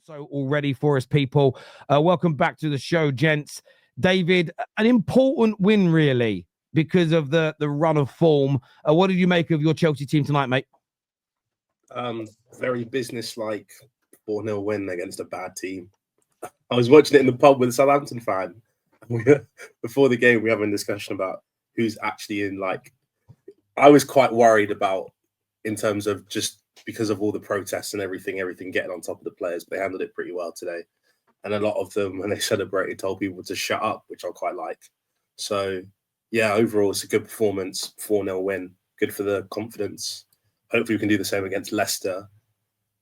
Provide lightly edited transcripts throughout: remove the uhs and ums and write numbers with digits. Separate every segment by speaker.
Speaker 1: So already for us, people. Welcome back to the show, gents. David, an important win, really, because of the run of form. What did you make of your Chelsea team tonight, mate?
Speaker 2: Very business-like 4-0 win against a bad team. I was watching it in the pub with a Southampton fan. Before the game, we were having a discussion about who's actually in, I was quite worried about in terms of just because of all the protests and everything getting on top of the players, but they handled it pretty well today. And a lot of them, when they celebrated, told people to shut up, which I quite like. So, yeah, overall, it's a good performance, 4-0 win. Good for the confidence. Hopefully we can do the same against Leicester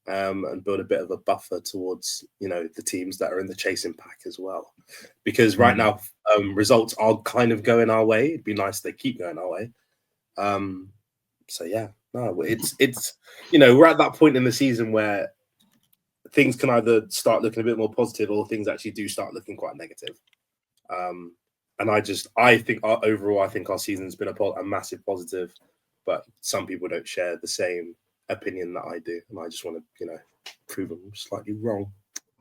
Speaker 2: and build a bit of a buffer towards, the teams that are in the chasing pack as well. Because right now, results are kind of going our way. It'd be nice if they keep going our way. So, yeah. No, it's we're at that point in the season where things can either start looking a bit more positive or things actually do start looking quite negative. And I think our season's been a massive positive, but some people don't share the same opinion that I do, and I just want to prove them slightly wrong.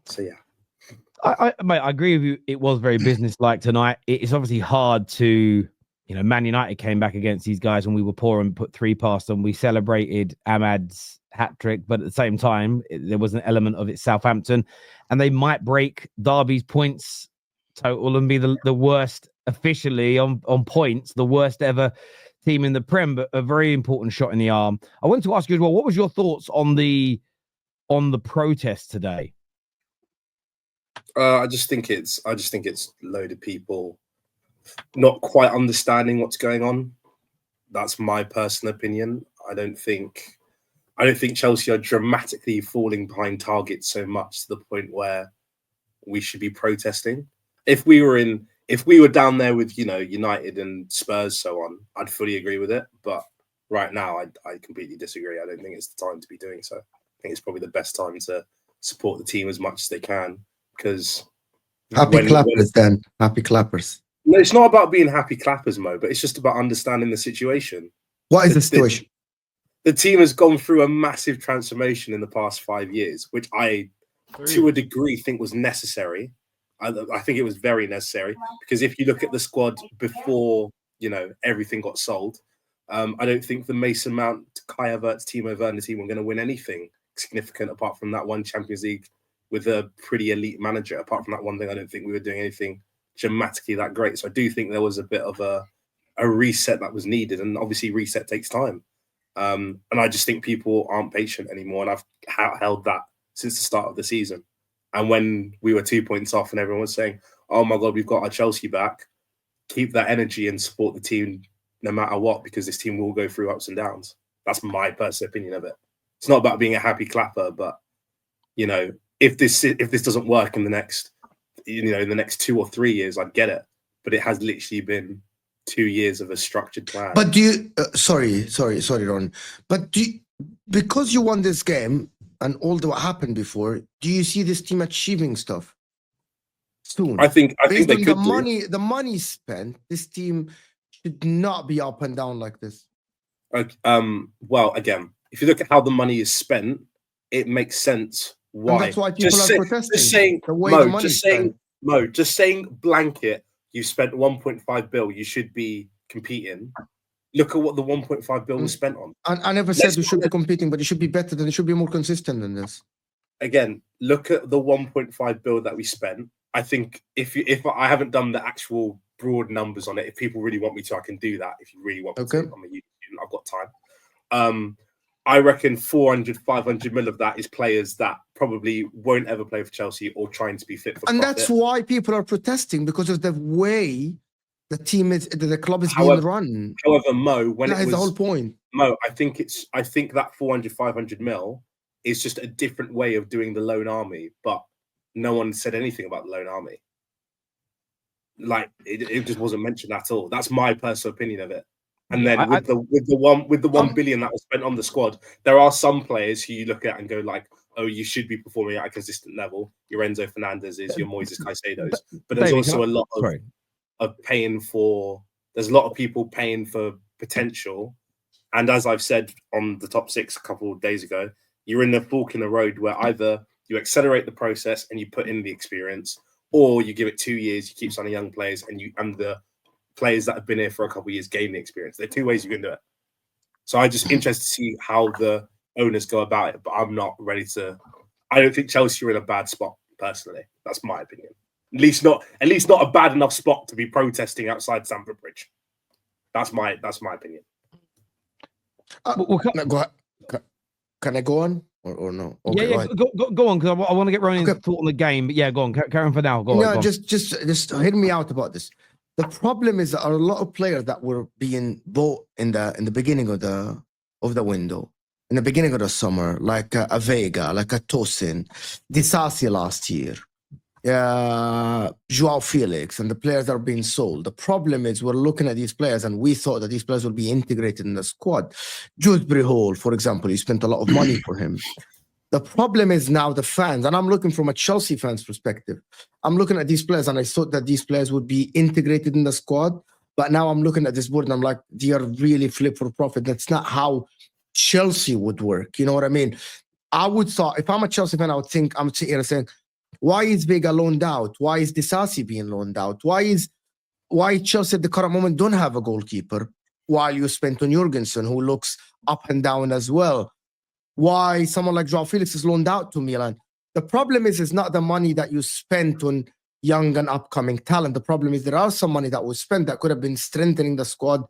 Speaker 2: So yeah,
Speaker 1: Mate, I agree with you. It was very business-like tonight. It's obviously hard to. Man United came back against these guys when we were poor and put 3 past them. We celebrated Ahmad's hat trick, but at the same time, there was an element of it Southampton, and they might break Derby's points total and be the worst officially on points, the worst ever team in the Prem, but a very important shot in the arm. I wanted to ask you as well, what was your thoughts on the protest today?
Speaker 2: I just think it's a load of people not quite understanding what's going on. That's my personal opinion. I don't think Chelsea are dramatically falling behind targets so much to the point where we should be protesting. If we were down there with United and Spurs so on, I'd fully agree with it. But right now, I completely disagree. I don't think it's the time to be doing so. I think it's probably the best time to support the team as much as they can, because
Speaker 3: happy clappers.
Speaker 2: No, it's not about being happy clappers, Mo, but it's just about understanding the situation.
Speaker 3: What is the situation?
Speaker 2: The team has gone through a massive transformation in the past 5 years, which I, to a degree, think was necessary. I think it was very necessary, because if you look at the squad before, everything got sold, I don't think the Mason Mount, Kai Havertz, Timo Werner team were going to win anything significant apart from that one Champions League with a pretty elite manager. Apart from that one thing, I don't think we were doing anything dramatically that great. So I do think there was a bit of a reset that was needed, and obviously reset takes time. And I just think people aren't patient anymore, and I've held that since the start of the season. And when we were 2 points off and everyone was saying, oh my God, we've got our Chelsea back, keep that energy and support the team no matter what, because this team will go through ups and downs. That's my personal opinion of it. It's not about being a happy clapper, but if this doesn't work in the next in the next 2 or 3 years, I'd get it. But it has literally been 2 years of a structured plan.
Speaker 3: But do you sorry, Ron, but because you won this game and all that happened before, do you see this team achieving stuff soon?
Speaker 2: I think
Speaker 3: Based
Speaker 2: they
Speaker 3: on
Speaker 2: could
Speaker 3: the money spent, this team should not be up and down like this.
Speaker 2: Well, again, if you look at how the money is spent, it makes sense. Why?
Speaker 3: And that's why people are protesting.
Speaker 2: Just saying blanket, you spent 1.5 bill, you should be competing. Look at what the 1.5 bill was spent on.
Speaker 3: I never said we should be competing, but it should be better than it should be more consistent than this.
Speaker 2: Again, look at the 1.5 bill that we spent. I think if I haven't done the actual broad numbers on it, if people really want me to, I can do that. If you really want me to, I'm a youth student, I've got time. I reckon 400, 500 mil of that is players that probably won't ever play for Chelsea or trying to be fit for
Speaker 3: and
Speaker 2: profit.
Speaker 3: That's why people are protesting, because of the way the club is being run.
Speaker 2: However, Mo,
Speaker 3: that is the whole point.
Speaker 2: Mo, I think that 400, 500 mil is just a different way of doing the loan army, but no one said anything about the loan army. It just wasn't mentioned at all. That's my personal opinion of it. And then with the 1 billion that was spent on the squad, there are some players who you look at and go like, oh, you should be performing at a consistent level. Your Enzo Fernandez's, your Moises Caicedo's. But there's also a lot of paying for. There's a lot of people paying for potential. And as I've said on the top 6 a couple of days ago, you're in the fork in the road where either you accelerate the process and you put in the experience, or you give it 2 years, you keep signing young players, and the players that have been here for a couple of years gain the experience. There are two ways you can do it. So I'm just interested to see how the owners go about it, but I'm not ready to. I don't think Chelsea are in a bad spot personally. That's my opinion. At least not a bad enough spot to be protesting outside Stamford Bridge. That's my opinion.
Speaker 3: Can I go on or no?
Speaker 1: Okay, yeah, go on, because I want to get Ronan's thought on the game. But yeah, go on, Karen, for now. Go on.
Speaker 3: Just hear me out about this. The problem is there are a lot of players that were being bought in the beginning of the window, in the beginning of the summer, like a Vega, like a Tosin, Disasi last year, Joao Felix, and the players that are being sold. The problem is we're looking at these players and we thought that these players would be integrated in the squad. Dewsbury Hall, for example, you spent a lot of money for him. The problem is now the fans, and I'm looking from a Chelsea fan's perspective. I'm looking at these players and I thought that these players would be integrated in the squad. But now I'm looking at this board and I'm like, they are really flip for profit. That's not how Chelsea would work. You know what I mean? I would thought, if I'm a Chelsea fan, I would think, I'm sitting here saying, why is Vega loaned out? Why is Disasi being loaned out? Why Chelsea at the current moment don't have a goalkeeper while you spent on Jurgensen, who looks up and down as well? Why someone like Joao Felix is loaned out to Milan? The problem is not the money that you spent on young and upcoming talent. The problem is there are some money that was spent that could have been strengthening the squad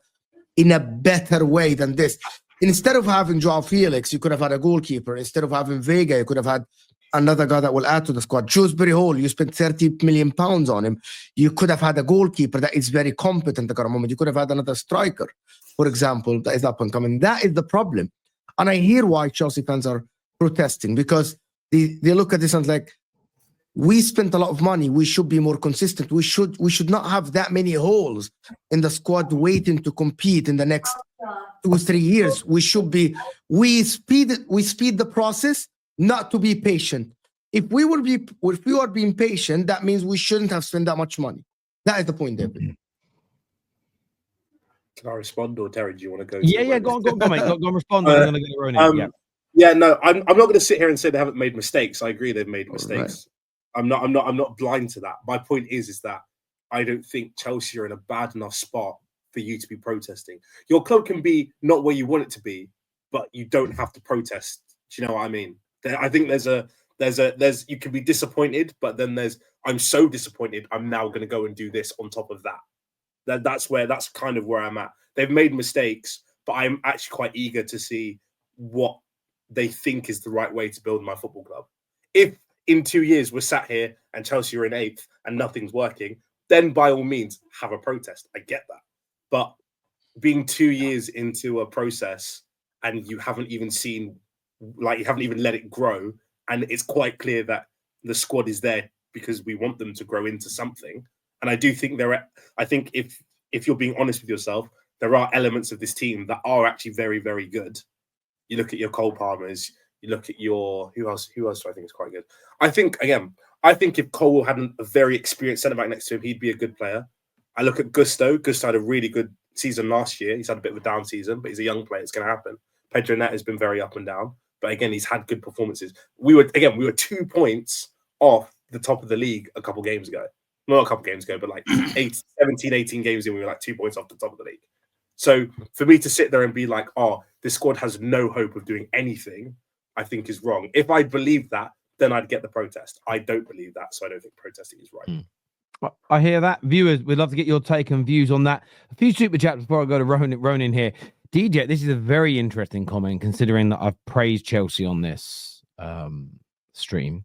Speaker 3: in a better way than this. Instead of having Joao Felix, you could have had a goalkeeper. Instead of having Vega, you could have had another guy that will add to the squad. Dewsbury Hall, you spent £30 million on him. You could have had a goalkeeper that is very competent at the current moment. You could have had another striker, for example, that is up and coming. That is the problem. And I hear why Chelsea fans are protesting, because they look at this and like, we spent a lot of money. We should be more consistent. We should not have that many holes in the squad waiting to compete in the next 2 or 3 years. We speed the process, not to be patient. If we are being patient, that means we shouldn't have spent that much money. That is the point, David.
Speaker 2: Can I respond, or Terry, do you want to go?
Speaker 1: Yeah, go on, mate. Go on, respond. I'm going to go Ronan.
Speaker 2: Yeah, no, I'm not going to sit here and say they haven't made mistakes. I agree they've made mistakes. Right. I'm not blind to that. My point is that I don't think Chelsea are in a bad enough spot for you to be protesting. Your club can be not where you want it to be, but you don't have to protest. Do you know what I mean? I think there's you can be disappointed, but then I'm so disappointed, I'm now going to go and do this on top of that. That's kind of where I'm at. They've made mistakes, but I'm actually quite eager to see what they think is the right way to build my football club. If in 2 years we're sat here and Chelsea are in 8th and nothing's working, then by all means have a protest. I get that. But being 2 years into a process and you haven't even let it grow, and it's quite clear that the squad is there because we want them to grow into something. And I do think I think if you're being honest with yourself, there are elements of this team that are actually very, very good. You look at your Cole Palmers, you look at your who else do I think is quite good. I think if Cole had a very experienced centre back next to him, he'd be a good player. I look at Gusto. Gusto had a really good season last year. He's had a bit of a down season, but he's a young player. It's going to happen. Pedro Neto has been very up and down, but again, he's had good performances. We were 2 points off the top of the league a couple games ago. Not a couple games ago, but like 17, 18 games in, we were like 2 points off the top of the league. So for me to sit there and be like, oh, this squad has no hope of doing anything, I think is wrong. If I believed that, then I'd get the protest. I don't believe that, so I don't think protesting is right.
Speaker 1: I hear that. Viewers, we'd love to get your take and views on that. A few super chats before I go to Ronan here. DJ, this is a very interesting comment, considering that I've praised Chelsea on this stream.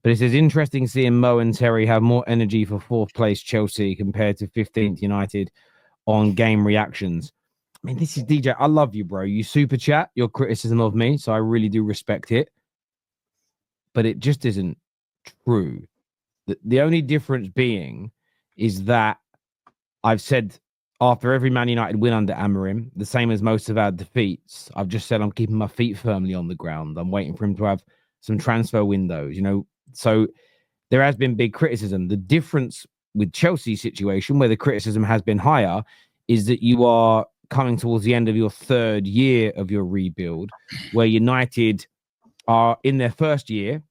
Speaker 1: But it says, interesting seeing Mo and Terry have more energy for 4th place Chelsea compared to 15th United on game reactions. I mean, this is DJ. I love you, bro. You super chat your criticism of me, so I really do respect it. But it just isn't true. The only difference being is that I've said after every Man United win under Amorim, the same as most of our defeats, I've just said I'm keeping my feet firmly on the ground. I'm waiting for him to have some transfer windows, So there has been big criticism. The difference with Chelsea's situation, where the criticism has been higher, is that you are coming towards the end of your 3rd year of your rebuild, where United are in their 1st year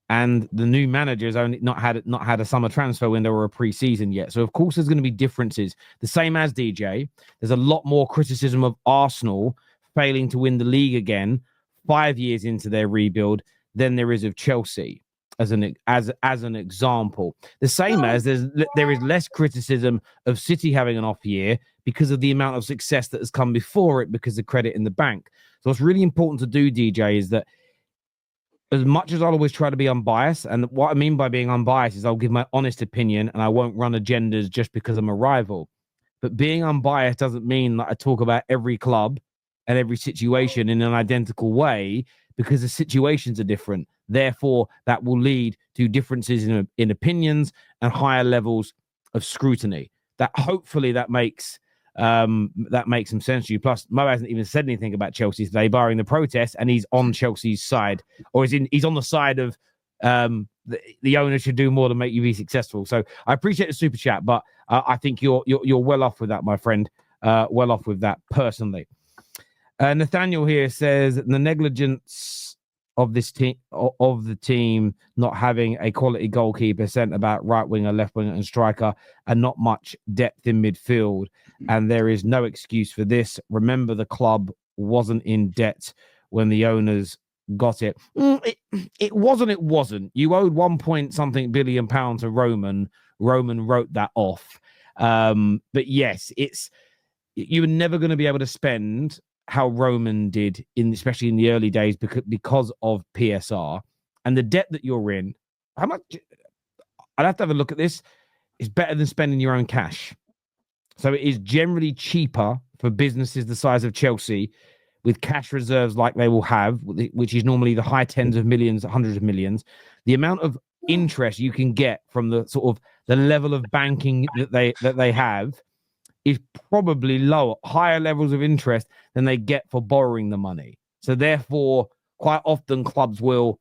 Speaker 1: and the new manager's only not had a summer transfer window or a pre-season yet. So of course there's going to be differences. The same as DJ. There's a lot more criticism of Arsenal failing to win the league again 5 years into their rebuild than there is of Chelsea as an example. The same as there is less criticism of City having an off year because of the amount of success that has come before it because of credit in the bank. So what's really important to do, DJ, is that as much as I'll always try to be unbiased, and what I mean by being unbiased is I'll give my honest opinion and I won't run agendas just because I'm a rival. But being unbiased doesn't mean that I talk about every club and every situation in an identical way, because the situations are different. Therefore, that will lead to differences in opinions and higher levels of scrutiny. That hopefully that makes some sense to you. Plus, Mo hasn't even said anything about Chelsea today, barring the protest, and he's on Chelsea's side, or he's on the side of the owner should do more to make you be successful. So I appreciate the super chat, but I think you're well off with that, my friend. Well off with that personally. Nathaniel here says the negligence of this team of the team not having a quality goalkeeper, centre back, right winger, left winger, and striker, and not much depth in midfield. And there is no excuse for this. Remember, the club wasn't in debt when the owners got it. It wasn't. You owed 1 point something billion pounds to Roman. Roman wrote that off. But yes, you were never going to be able to spend how Roman did, especially in the early days, because of PSR and the debt that you're in. How much? I'd have to have a look at this. It's better than spending your own cash. So it is generally cheaper for businesses the size of Chelsea with cash reserves like they will have, which is normally the high tens of millions, hundreds of millions. The amount of interest you can get from the sort of the level of banking that they have is probably lower, higher levels of interest than they get for borrowing the money. So therefore, quite often clubs will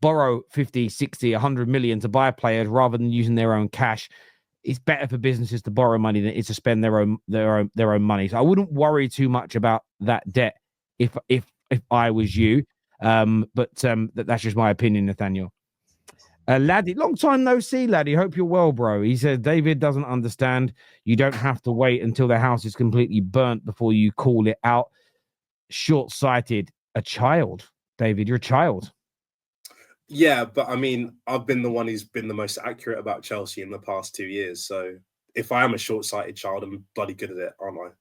Speaker 1: borrow 50, 60, 100 million to buy players rather than using their own cash. It's better for businesses to borrow money than it is to spend their own money. So I wouldn't worry too much about that debt if I was you. But that's just my opinion, Nathaniel. Laddie, long time no see, Laddie. Hope you're well, bro. He says David doesn't understand. You don't have to wait until the house is completely burnt before you call it out. Short-sighted. A child, David. You're a child.
Speaker 2: Yeah, but I mean, I've been the one who's been the most accurate about Chelsea in the past 2 years. So if I am a short-sighted child, I'm bloody good at it, aren't I?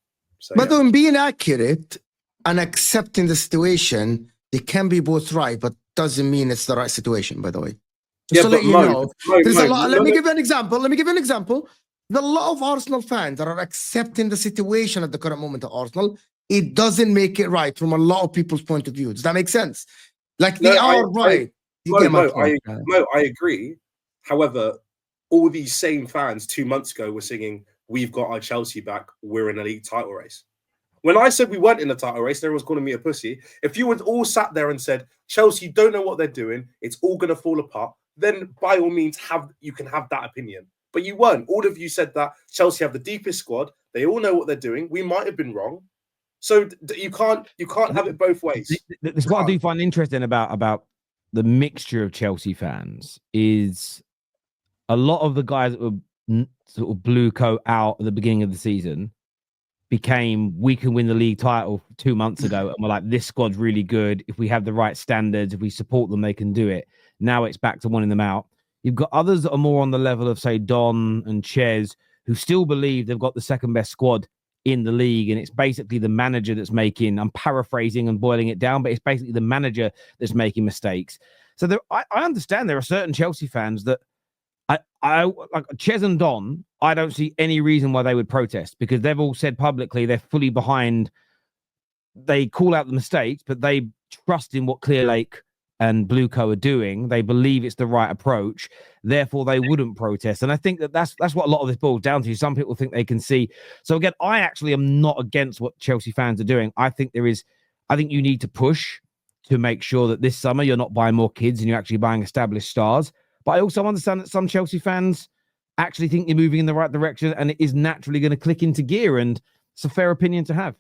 Speaker 2: So,
Speaker 3: but on being accurate and accepting the situation, they can be both right, but doesn't mean it's the right situation, by the way. Just to let you know, there's a lot. Let me give you an example. There's a lot of Arsenal fans that are accepting the situation at the current moment of Arsenal. It doesn't make it right from a lot of people's point of view. Does that make sense? Like they are right.
Speaker 2: I agree. However, all these same fans 2 months ago were singing, "We've got our Chelsea back. We're in a league title race." When I said we weren't in a title race, everyone's calling me a pussy. If you had all sat there and said, "Chelsea don't know what they're doing. It's all going to fall apart," then by all means you can have that opinion. But you weren't. All of you said that Chelsea have the deepest squad. They all know what they're doing. We might have been wrong. So you can't have it both ways.
Speaker 1: That's what I do find interesting about the mixture of Chelsea fans is a lot of the guys that were sort of blue coat out at the beginning of the season became, we can win the league title 2 months ago, and we're like, this squad's really good. If we have the right standards, if we support them, they can do it. Now it's back to wanting them out. You've got others that are more on the level of, say, Don and Ches, who still believe they've got the second best squad in the league, and it's basically the manager that's making, I'm paraphrasing and boiling it down, but it's basically the manager that's making mistakes. So I understand there are certain Chelsea fans that I like Ches and Don. I don't see any reason why they would protest, because they've all said publicly they're fully behind. They call out the mistakes, but they trust in what Clearlake and Blueco are doing. They believe it's the right approach. Therefore, they wouldn't protest. And I think that's what a lot of this boils down to. Some people think they can see. So again, I actually am not against what Chelsea fans are doing. I think you need to push to make sure that this summer you're not buying more kids and you're actually buying established stars. But I also understand that some Chelsea fans actually think you're moving in the right direction and it is naturally going to click into gear. And it's a fair opinion to have.